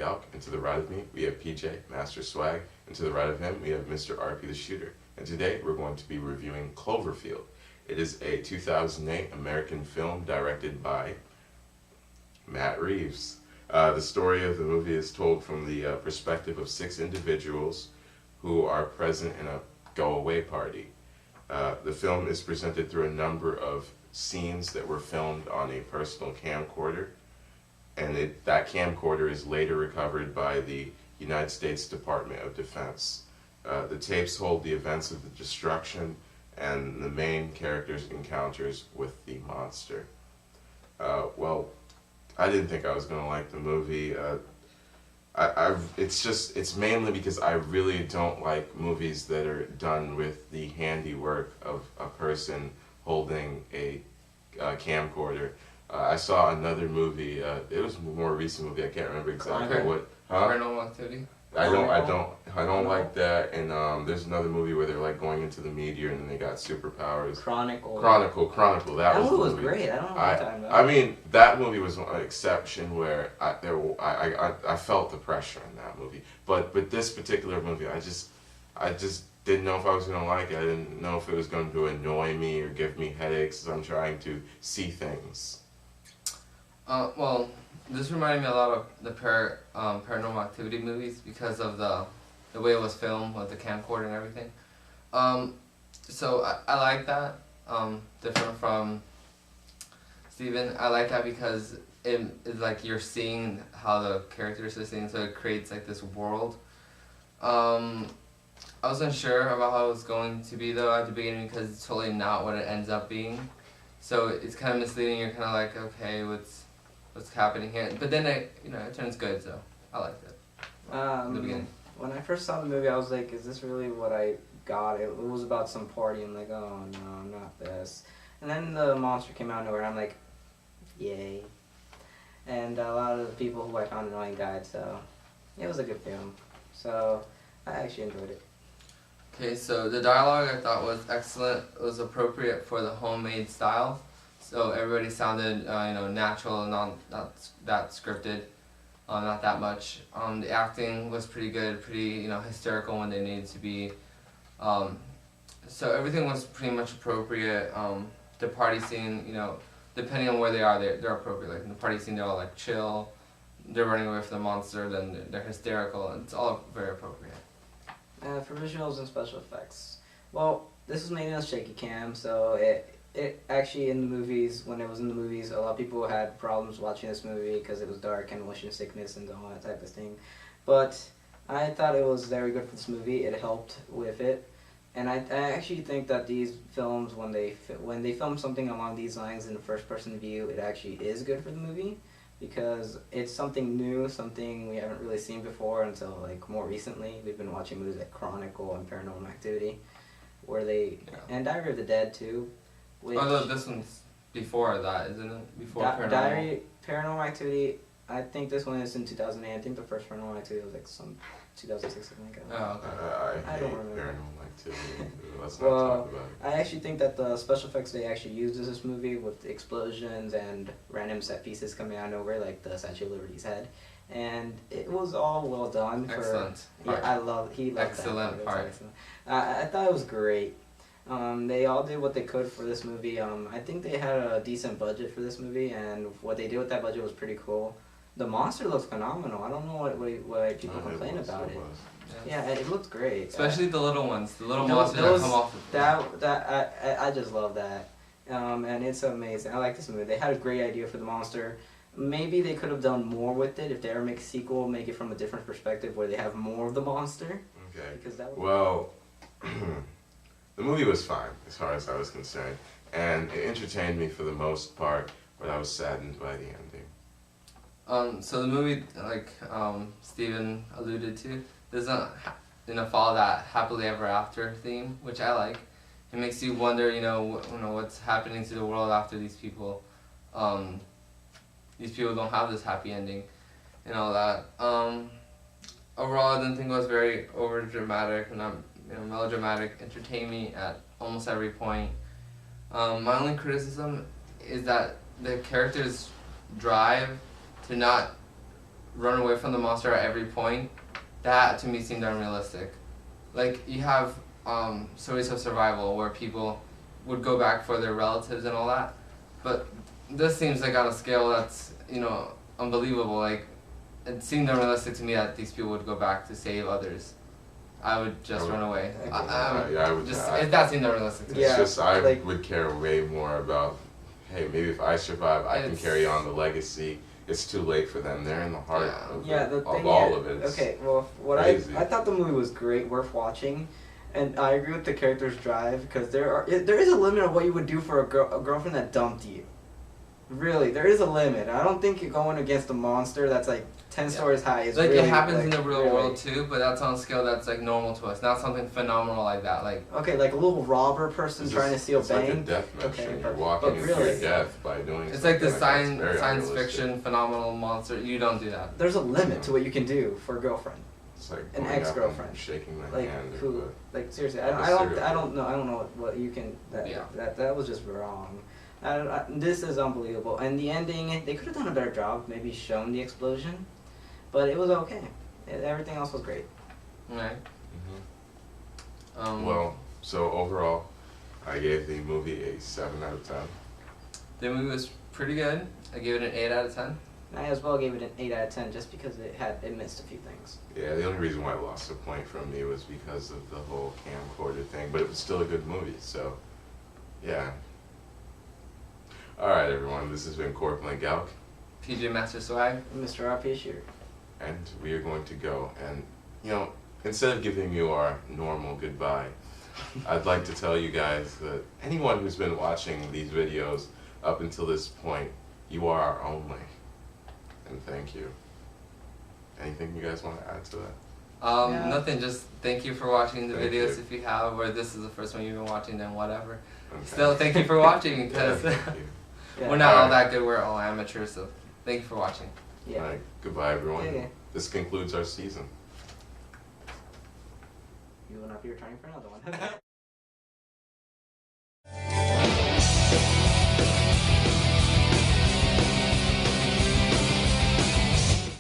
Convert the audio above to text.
Elk, and to the right of me we have PJ, Master Swag, and to the right of him we have Mr. RP the Shooter. And today we're going to be reviewing Cloverfield. It is a 2008 American film directed by Matt Reeves. The story of the movie is told from the perspective of 6 individuals who are present in a go-away party. The film is presented through a number of scenes that were filmed on a personal camcorder, and that camcorder is later recovered by the United States Department of Defense. The tapes hold the events of the destruction and the main character's encounters with the monster. Well, I didn't think I was going to like the movie. It's mainly because I really don't like movies that are done with the handiwork of a person holding a camcorder. I saw another movie. It was a more recent movie. I can't remember exactly what. Paranormal Activity. I don't like that. And there's another movie where they're like going into the meteor and then they got superpowers. Chronicle. That movie was great. I don't know what you're talking about. I mean, that movie was an exception where I felt the pressure in that movie. But with this particular movie, I just didn't know if I was gonna like it. I didn't know if it was going to annoy me or give me headaches as I'm trying to see things. Well, this reminded me a lot of the Paranormal Activity movies because of the way it was filmed with the camcorder and everything. So I like that. Different from Steven, I like that because it is like you're seeing how the characters are seeing, so it creates like this world. I wasn't sure about how it was going to be though at the beginning because it's totally not what it ends up being. So it's kind of misleading. You're kind of like, okay, what's happening here? But then it turns good. So I liked it. In the beginning. When I first saw the movie, I was like, is this really what I got? It was about some party. I'm like, oh no, not this. And then the monster came out of nowhere, and I'm like, yay. And a lot of the people who I found annoying died, so it was a good film. So I actually enjoyed it. Okay, so the dialogue I thought was excellent. It was appropriate for the homemade style. So everybody sounded, natural and not that scripted, not that much. The acting was pretty good, pretty, hysterical when they needed to be. So everything was pretty much appropriate. The party scene, depending on where they are, they're appropriate. Like in the party scene, they're all like chill. They're running away from the monster, then they're hysterical. And it's all very appropriate. For visuals and special effects, well, this was made in a shaky cam, so it actually in the movies, when it was in the movies, a lot of people had problems watching this movie because it was dark and motion sickness and all that type of thing. But I thought it was very good for this movie. It helped with it, and I actually think that these films, when they film something along these lines in the first person view, it actually is good for the movie. Because it's something new, something we haven't really seen before until like more recently. We've been watching movies like Chronicle and Paranormal Activity, and Diary of the Dead too. Although this one's before that, isn't it? Before Paranormal Activity. I think this one is in 2008. I think the first Paranormal Activity was like some 2006, I think. Oh, okay. I don't hate remember. Paranormal Activity. Let's not talk about it. I actually think that the special effects they actually used in this movie with the explosions and random set pieces coming out of nowhere, like the Statue of Liberty's head, and it was all well done. Excellent. I loved Excellent that part. Excellent. I thought it was great. They all did what they could for this movie. I think they had a decent budget for this movie, and what they did with that budget was pretty cool. The monster looks phenomenal. I don't know what people complain about it. Yeah, it looked great. Especially the little ones, the little monsters that come off. I just love that, and it's amazing. I like this movie. They had a great idea for the monster. Maybe they could have done more with it if they ever make a sequel. Make it from a different perspective where they have more of the monster. Okay. Because that the movie was fine as far as I was concerned, and it entertained me for the most part, but I was saddened by the ending. So the movie, like Steven alluded to, doesn't follow that happily ever after theme, which I like. It makes you wonder, what's happening to the world after these people. These people don't have this happy ending, and all that. Overall, I didn't think it was very over dramatic and melodramatic. Entertained me at almost every point. My only criticism is that the characters drive to not run away from the monster at every point, that to me seemed unrealistic. Like you have stories of survival where people would go back for their relatives and all that, but this seems like on a scale that's unbelievable. Like it seemed unrealistic to me that these people would go back to save others. I would just run away. I would just that seemed unrealistic to me. It's just I would care way more about, hey, maybe if I survive, I can carry on the legacy. It's too late for them. They're in the heart of all of it. Okay, well, I thought the movie was great, worth watching, and I agree with the character's drive because there is a limit of what you would do for a girlfriend that dumped you. Really, there is a limit. I don't think you're going against a monster that's like 10 stories high. Is like really, it happens in the real world too, but that's on a scale that's like normal to us, not something phenomenal like that. Like okay, like a little robber person trying to steal bank. It's like a death mission. You're walking into your death by doing. It's like the science fiction phenomenal monster. You don't do that. There's a limit to what you can do for a girlfriend. It's like an ex-girlfriend. Shaking my like hand. who? Like seriously, I don't know what you can. That was just wrong. This is unbelievable. And the ending, they could have done a better job, maybe shown the explosion, but it was okay. Everything else was great. Right. Well, so overall, I gave the movie a 7 out of 10. The movie was pretty good. I gave it an 8 out of 10. I as well gave it an 8 out of 10 just because it missed a few things. Yeah, the only reason why it lost a point from me was because of the whole camcorder thing, but it was still a good movie, so yeah. Alright everyone, this has been Corpulent Galk, PJ Master Swag, and Mr. RP Shooter. And we are going to go, and instead of giving you our normal goodbye, I'd like to tell you guys that anyone who's been watching these videos up until this point, you are our only. And thank you. Anything you guys want to add to that? Nothing, just thank you for watching the videos if you have, or this is the first one you've been watching, then whatever. Okay. Still, thank you for watching, because we're not all that good, we're all amateurs, so thank you for watching. Yeah. Alright, goodbye everyone. This concludes our season. You will not be returning for another one.